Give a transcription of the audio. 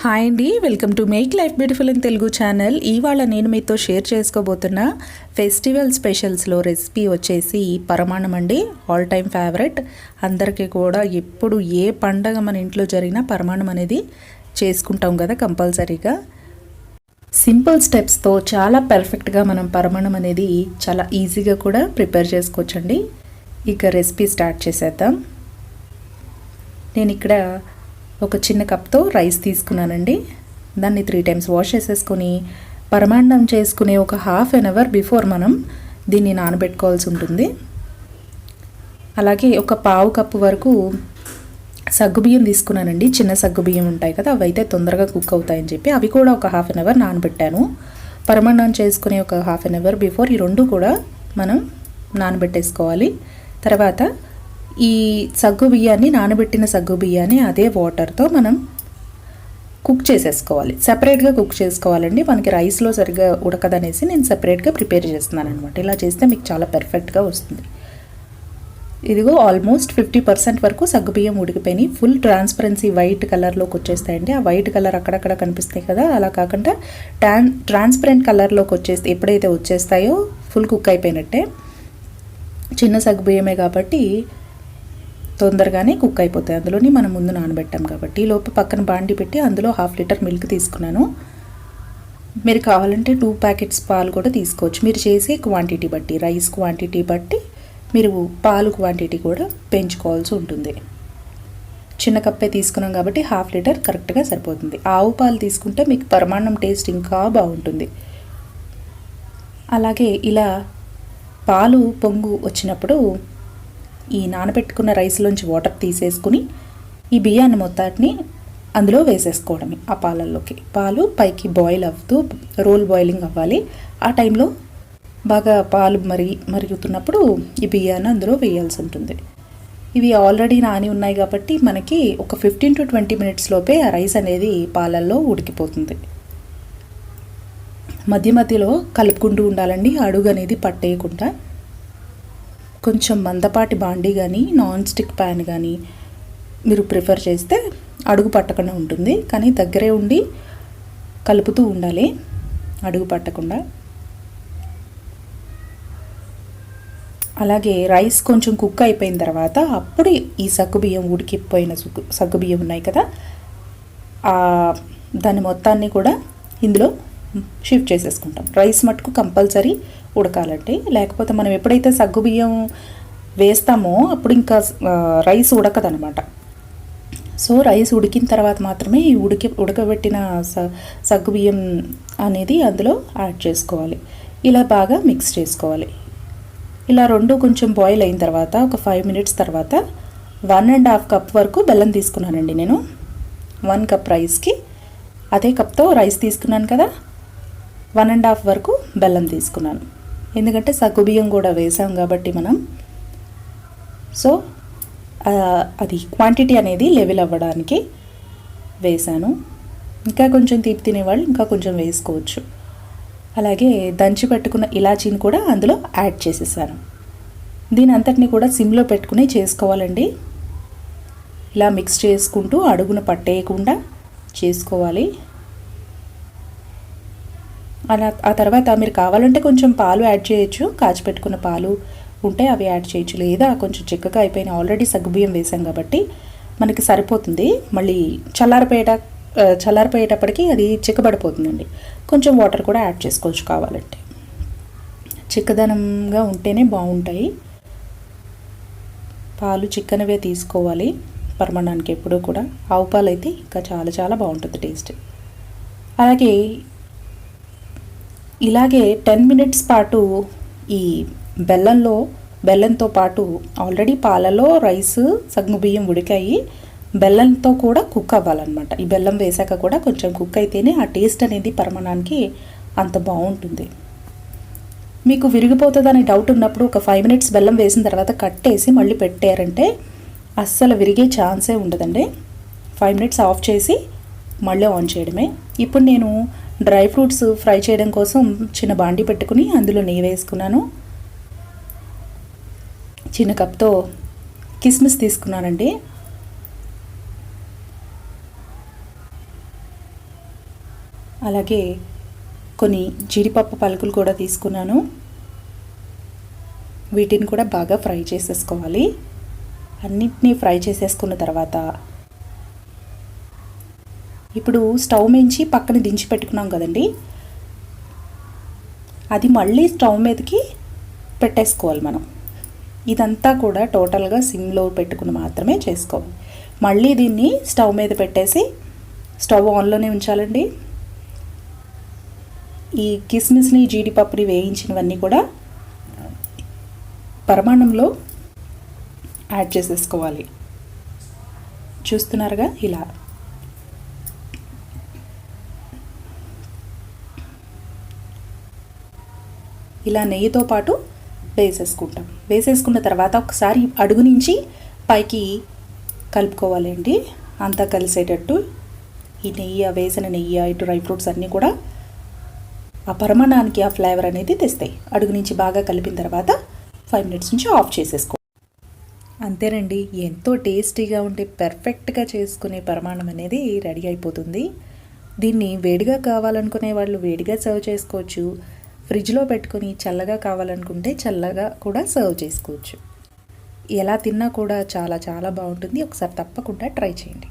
Hi అండి, welcome to make life beautiful in Telugu channel. ఇవాళ నేను మీతో షేర్ చేసుకోబోతున్న ఫెస్టివల్ స్పెషల్స్లో రెసిపీ వచ్చేసి పరమాణం అండి. All time favourite. అందరికీ కూడా ఎప్పుడు ఏ పండగ మన ఇంట్లో జరిగినా పరమాణం అనేది చేసుకుంటాం కదా కంపల్సరీగా. సింపుల్ స్టెప్స్తో చాలా పర్ఫెక్ట్గా మనం పరమాణం అనేది చాలా ఈజీగా కూడా ప్రిపేర్ చేసుకోవచ్చండి. ఇక రెసిపీ స్టార్ట్ చేసేద్దాం. నేను ఇక్కడ ఒక చిన్న కప్తో రైస్ తీసుకున్నానండి. దాన్ని 3 times వాష్ చేసేసుకొని పరమాన్నం చేసుకునే ఒక ½ an hour బిఫోర్ మనం దీన్ని నానబెట్టుకోవాల్సి ఉంటుంది. అలాగే ఒక పావు కప్పు వరకు సగ్గుబియ్యం తీసుకున్నానండి. చిన్న సగ్గుబియ్యం ఉంటాయి కదా, అవి అయితే తొందరగా కుక్ అవుతాయని చెప్పి అవి కూడా ఒక ½ an hour నానబెట్టాను. పరమాన్నం చేసుకునే ఒక ½ an hour బిఫోర్ ఈ రెండు కూడా మనం నానబెట్టేసుకోవాలి. తర్వాత ఈ సగ్గు బియ్యాన్ని, నానబెట్టిన సగ్గు బియ్యాన్ని అదే వాటర్తో మనం కుక్ చేసేసుకోవాలి. సెపరేట్గా కుక్ చేసుకోవాలండి. మనకి రైస్లో సరిగ్గా ఉడకదనేసి నేను సెపరేట్గా ప్రిపేర్ చేస్తున్నాను అనమాట. ఇలా చేస్తే మీకు చాలా పర్ఫెక్ట్గా వస్తుంది. ఇదిగో ఆల్మోస్ట్ 50% వరకు సగ్గు బియ్యం ఉడికిపోయినాయి. ఫుల్ ట్రాన్స్పరెన్సీ వైట్ కలర్లోకి వచ్చేస్తాయండి. ఆ వైట్ కలర్ అక్కడక్కడ కనిపిస్తాయి కదా, అలా కాకుండా ట్రాన్స్పరెంట్ కలర్లోకి వచ్చేస్తే ఎప్పుడైతే వచ్చేస్తాయో ఫుల్ కుక్ అయిపోయినట్టే. చిన్న సగ్గు బియ్యమే కాబట్టి తొందరగానే కుక్ అయిపోతాయి. అందులోని మనం ముందు నానబెట్టాం కాబట్టి. ఈ లోపు పక్కన బాండి పెట్టి అందులో ½ లీటర్ మిల్క్ తీసుకున్నాను. మీరు కావాలంటే 2 ప్యాకెట్స్ పాలు కూడా తీసుకోవచ్చు. మీరు చేసే క్వాంటిటీ బట్టి, రైస్ క్వాంటిటీ బట్టి మీరు పాలు క్వాంటిటీ కూడా పెంచుకోవాల్సి ఉంటుంది. చిన్న కప్పే తీసుకున్నాం కాబట్టి ½ లీటర్ కరెక్ట్గా సరిపోతుంది. ఆవు పాలు తీసుకుంటే మీకు పరమాన్నం టేస్ట్ ఇంకా బాగుంటుంది. అలాగే ఇలా పాలు పొంగు వచ్చినప్పుడు ఈ నానబెట్టుకున్న రైస్లోంచి వాటర్ తీసేసుకుని ఈ బియ్యాన్ని మొత్తాన్ని అందులో వేసేసుకోవడమే. ఆ పాలల్లోకి పాలు పైకి బాయిల్ అవుతూ రోల్ బాయిలింగ్ అవ్వాలి. ఆ టైంలో బాగా పాలు మరుగుతున్నప్పుడు ఈ బియ్యాన్ని అందులో వేయాల్సి ఉంటుంది. ఇవి ఆల్రెడీ నాని ఉన్నాయి కాబట్టి మనకి ఒక 15 to 20 minutes లోపే ఆ రైస్ అనేది పాలల్లో ఉడికిపోతుంది. మధ్య మధ్యలో కలుపుకుంటూ ఉండాలండి, అడుగు అనేది పట్టేయకుండా. కొంచెం మందపాటి బాండీ కానీ నాన్ స్టిక్ ప్యాన్ కానీ మీరు ప్రిఫర్ చేస్తే అడుగు పట్టకుండా ఉంటుంది. కానీ దగ్గరే ఉండి కలుపుతూ ఉండాలి అడుగు పట్టకుండా. అలాగే రైస్ కొంచెం కుక్ అయిపోయిన తర్వాత అప్పుడు ఈ సగ్గుబియ్యం, ఉడికిపోయిన సగ్గుబియ్యం ఉన్నాయి కదా, దాన్ని మొత్తాన్ని కూడా ఇందులో షిఫ్ట్ చేసేసుకుంటాం. రైస్ మటుకు కంపల్సరీ ఉడకాలండి, లేకపోతే మనం ఎప్పుడైతే సగ్గుబియ్యం వేస్తామో అప్పుడు ఇంకా రైస్ ఉడకదనమాట. సో రైస్ ఉడికిన తర్వాత మాత్రమే ఈ ఉడకబెట్టిన సగ్గుబియ్యం అనేది అందులో యాడ్ చేసుకోవాలి. ఇలా బాగా మిక్స్ చేసుకోవాలి. ఇలా రెండు కొంచెం బాయిల్ అయిన తర్వాత ఒక 5 minutes తర్వాత 1.5 cup వరకు బెల్లం తీసుకున్నానండి నేను. 1 cup రైస్కి అదే కప్తో రైస్ తీసుకున్నాను కదా, 1.5 వరకు బెల్లం తీసుకున్నాను. ఎందుకంటే సగ్గుబియ్యం కూడా వేసాం కాబట్టి మనం. సో అది క్వాంటిటీ అనేది లెవెల్ అవ్వడానికి వేసాను. ఇంకా కొంచెం తీపి తినేవాళ్ళు ఇంకా కొంచెం వేసుకోవచ్చు. అలాగే దంచి పెట్టుకున్న ఇలాచీని కూడా అందులో యాడ్ చేసేసాను. దీని అంతటిని కూడా సిమ్లో పెట్టుకుని చేసుకోవాలండి. ఇలా మిక్స్ చేసుకుంటూ అడుగున పట్టేయకుండా చేసుకోవాలి. అలా ఆ తర్వాత మీరు కావాలంటే కొంచెం పాలు యాడ్ చేయొచ్చు. కాచిపెట్టుకున్న పాలు ఉంటే అవి యాడ్ చేయొచ్చు, లేదా కొంచెం చిక్కగా అయిపోయిన ఆల్రెడీ సగ్గుబియ్యం వేసాం కాబట్టి మనకి సరిపోతుంది. మళ్ళీ చల్లారిపోయేటప్పటికి అది చిక్కబడిపోతుందండి. కొంచెం వాటర్ కూడా యాడ్ చేసుకోవచ్చు కావాలంటే. చిక్కదనంగా ఉంటేనే బాగుంటాయి. పాలు చిక్కనివే తీసుకోవాలి పరమాన్నానికి ఎప్పుడూ కూడా. ఆవు పాలు అయితే ఇంకా చాలా చాలా బాగుంటుంది టేస్ట్. ఇలాగే 10 minutes పాటు ఈ బెల్లంతో పాటు ఆల్రెడీ పాలలో రైస్ సగ్గుబియ్యం ఉడికాయి, బెల్లంతో కూడా కుక్ అవ్వాలన్నమాట. ఈ బెల్లం వేసాక కూడా కొంచెం కుక్ అయితేనే ఆ టేస్ట్ అనేది పరమాన్నానికి అంత బాగుంటుంది. మీకు విరిగిపోతుందని డౌట్ ఉన్నప్పుడు ఒక 5 minutes బెల్లం వేసిన తర్వాత కట్టేసి మళ్ళీ పెట్టారంటే అస్సలు విరిగే ఛాన్సే ఉండదండి. 5 minutes ఆఫ్ చేసి మళ్ళీ ఆన్ చేయడమే. ఇప్పుడు నేను డ్రై ఫ్రూట్స్ ఫ్రై చేయడం కోసం చిన్న బాండి పెట్టుకుని అందులో నెయ్యి వేసుకున్నాను. చిన్న కప్తో కిస్మిస్ తీసుకున్నానండి. అలాగే కొన్ని జీడిపప్పు పలుకులు కూడా తీసుకున్నాను. వీటిని కూడా బాగా ఫ్రై చేసేసుకోవాలి. అన్నిటినీ ఫ్రై చేసేసుకున్న తర్వాత ఇప్పుడు స్టవ్ మించి పక్కన దించి పెట్టుకున్నాం కదండి, అది మళ్ళీ స్టవ్ మీదకి పెట్టేసుకోవాలి మనం. ఇదంతా కూడా టోటల్గా సిమ్లో పెట్టుకుని మాత్రమే చేసుకోవాలి. మళ్ళీ దీన్ని స్టవ్ మీద పెట్టేసి స్టవ్ ఆన్లోనే ఉంచాలండి. ఈ కిస్మిస్ని జీడిపప్పుని వేయించినవన్నీ కూడా పరమాన్నంలో యాడ్ చేసేసుకోవాలి. చూస్తున్నారుగా ఇలా నెయ్యితో పాటు వేసేసుకుంటాం. వేసేసుకున్న తర్వాత ఒకసారి అడుగు నుంచి పైకి కలుపుకోవాలండి, అంతా కలిసేటట్టు. ఈ నెయ్యి, వేసిన నెయ్యి, ఈ డ్రై ఫ్రూట్స్ అన్నీ కూడా ఆ పరమాన్నానికి ఆ ఫ్లేవర్ అనేది తెస్తాయి. అడుగు నుంచి బాగా కలిపిన తర్వాత 5 మినిట్స్ నుంచి ఆఫ్ చేసేసుకో. అంతేనండి, ఎంతో టేస్టీగా ఉంటే పర్ఫెక్ట్గా చేసుకునే పరమాన్నం అనేది రెడీ అయిపోతుంది. దీన్ని వేడిగా కావాలనుకునే వాళ్ళు వేడిగా సర్వ్ చేసుకోవచ్చు. ఫ్రిడ్జ్లో పెట్టుకొని చల్లగా కావాలనుకుంటే చల్లగా కూడా సర్వ్ చేసుకోవచ్చు. ఎలా తిన్నా కూడా చాలా చాలా బాగుంటుంది. ఒకసారి తప్పకుండా ట్రై చేయండి.